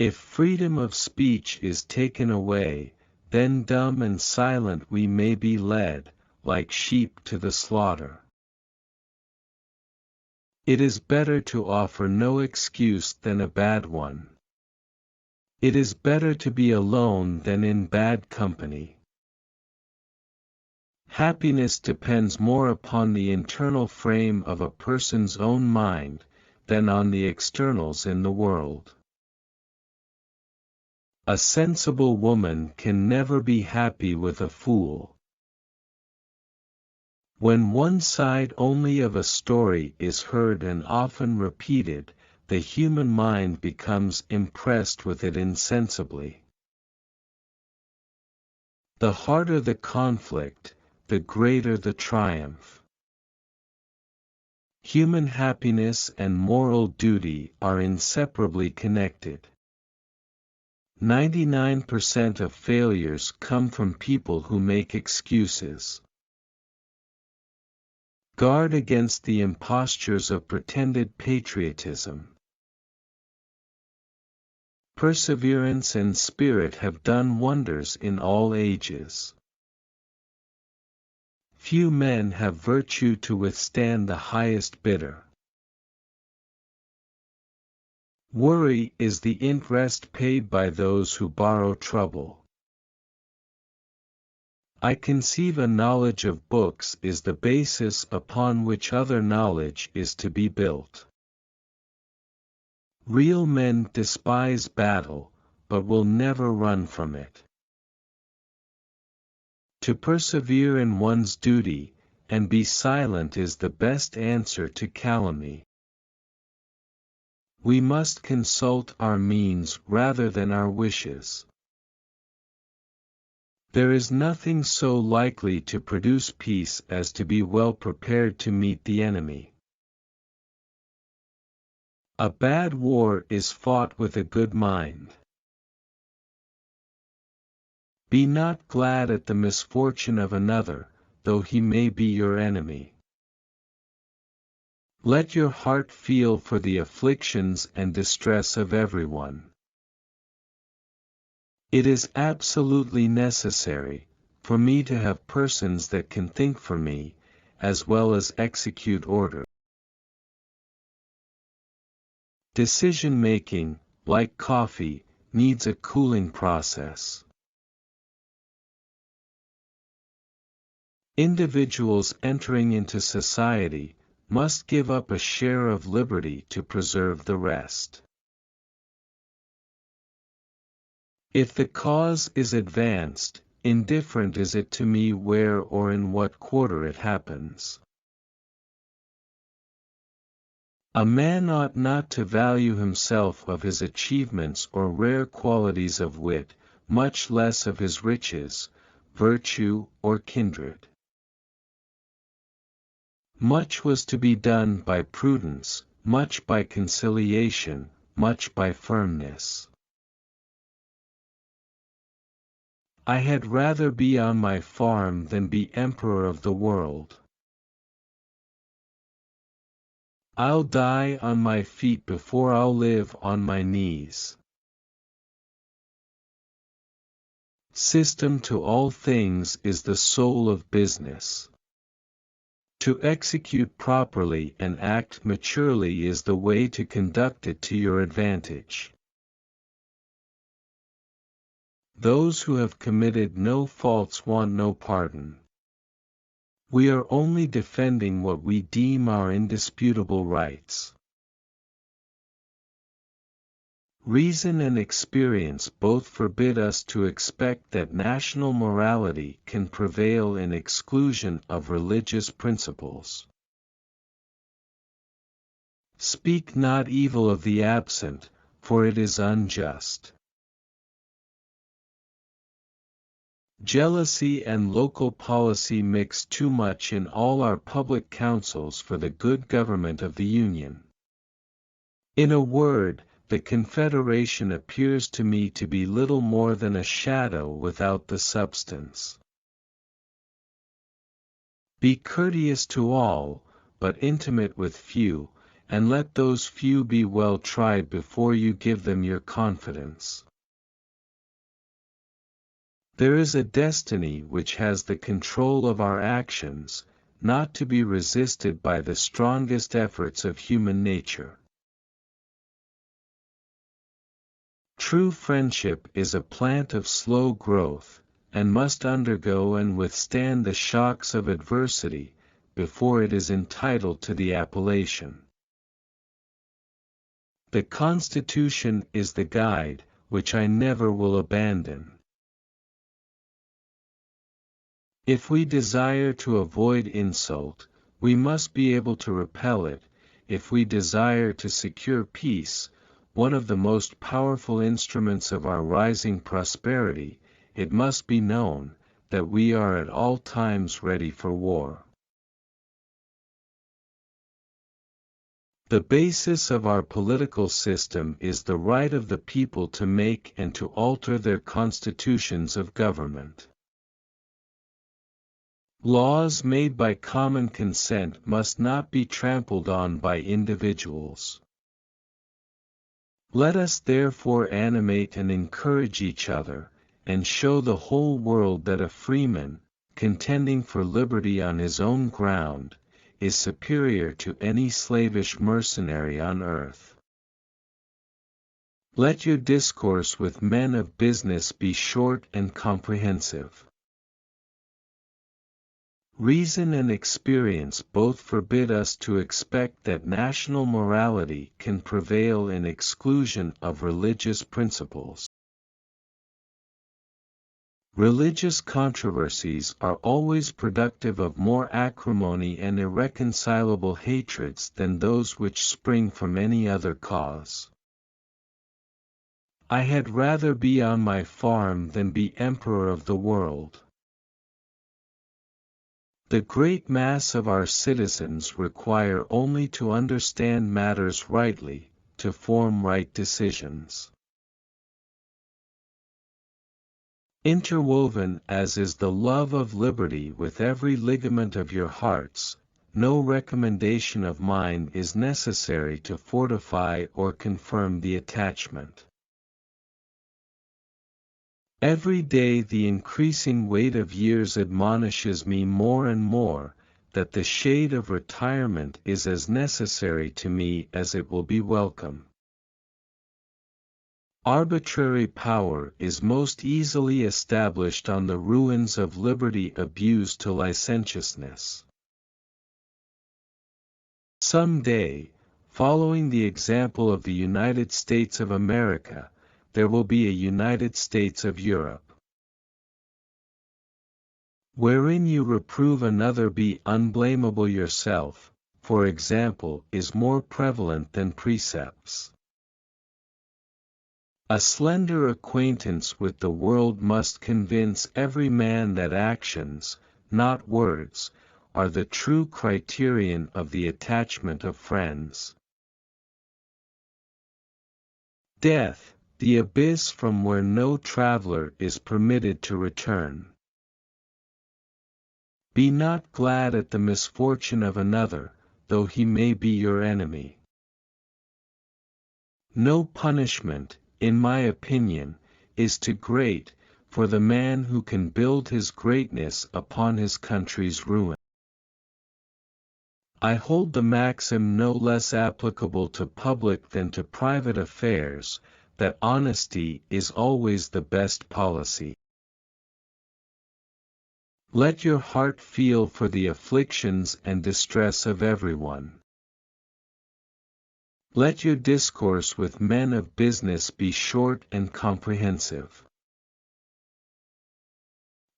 If freedom of speech is taken away, then dumb and silent we may be led, like sheep to the slaughter. It is better to offer no excuse than a bad one. It is better to be alone than in bad company. Happiness depends more upon the internal frame of a person's own mind, than on the externals in the world. A sensible woman can never be happy with a fool. When one side only of a story is heard and often repeated, the human mind becomes impressed with it insensibly. The harder the conflict, the greater the triumph. Human happiness and moral duty are inseparably connected. 99% of failures come from people who make excuses. Guard against the impostures of pretended patriotism. Perseverance and spirit have done wonders in all ages. Few men have virtue to withstand the highest bidder. Worry is the interest paid by those who borrow trouble. I conceive a knowledge of books is the basis upon which other knowledge is to be built. Real men despise battle, but will never run from it. To persevere in one's duty, and be silent is the best answer to calumny. We must consult our means rather than our wishes. There is nothing so likely to produce peace as to be well prepared to meet the enemy. A bad war is fought with a good mind. Be not glad at the misfortune of another, though he may be your enemy. Let your heart feel for the afflictions and distress of everyone. It is absolutely necessary, for me to have persons that can think for me, as well as execute order. Decision-making, like coffee, needs a cooling process. Individuals entering into society must give up a share of liberty to preserve the rest. If the cause is advanced, indifferent is it to me where or in what quarter it happens. A man ought not to value himself of his achievements or rare qualities of wit, much less of his riches, virtue, or kindred. Much was to be done by prudence, much by conciliation, much by firmness. I had rather be on my farm than be emperor of the world. I'll die on my feet before I'll live on my knees. System to all things is the soul of business. To execute properly and act maturely is the way to conduct it to your advantage. Those who have committed no faults want no pardon. We are only defending what we deem our indisputable rights. Reason and experience both forbid us to expect that national morality can prevail in exclusion of religious principles. Speak not evil of the absent, for it is unjust. Jealousy and local policy mix too much in all our public councils for the good government of the Union. In a word, the Confederation appears to me to be little more than a shadow without the substance. Be courteous to all, but intimate with few, and let those few be well tried before you give them your confidence. There is a destiny which has the control of our actions, not to be resisted by the strongest efforts of human nature. True friendship is a plant of slow growth, and must undergo and withstand the shocks of adversity, before it is entitled to the appellation. The Constitution is the guide, which I never will abandon. If we desire to avoid insult, we must be able to repel it. If we desire to secure peace, one of the most powerful instruments of our rising prosperity, it must be known that we are at all times ready for war. The basis of our political system is the right of the people to make and to alter their constitutions of government. Laws made by common consent must not be trampled on by individuals. Let us therefore animate and encourage each other, and show the whole world that a freeman, contending for liberty on his own ground, is superior to any slavish mercenary on earth. Let your discourse with men of business be short and comprehensive. Reason and experience both forbid us to expect that national morality can prevail in exclusion of religious principles. Religious controversies are always productive of more acrimony and irreconcilable hatreds than those which spring from any other cause. I had rather be on my farm than be emperor of the world. The great mass of our citizens require only to understand matters rightly, to form right decisions. Interwoven as is the love of liberty with every ligament of your hearts, no recommendation of mine is necessary to fortify or confirm the attachment. Every day the increasing weight of years admonishes me more and more, that the shade of retirement is as necessary to me as it will be welcome. Arbitrary power is most easily established on the ruins of liberty abused to licentiousness. Some day, following the example of the United States of America, there will be a United States of Europe. Wherein you reprove another be unblameable yourself, for example, is more prevalent than precepts. A slender acquaintance with the world must convince every man that actions, not words, are the true criterion of the attachment of friends. Death, the abyss from where no traveler is permitted to return. Be not glad at the misfortune of another, though he may be your enemy. No punishment, in my opinion, is too great, for the man who can build his greatness upon his country's ruin. I hold the maxim no less applicable to public than to private affairs, that honesty is always the best policy. Let your heart feel for the afflictions and distress of everyone. Let your discourse with men of business be short and comprehensive.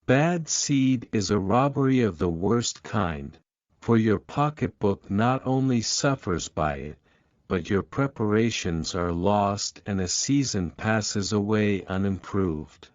Bad seed is a robbery of the worst kind, for your pocketbook not only suffers by it, but your preparations are lost and a season passes away unimproved.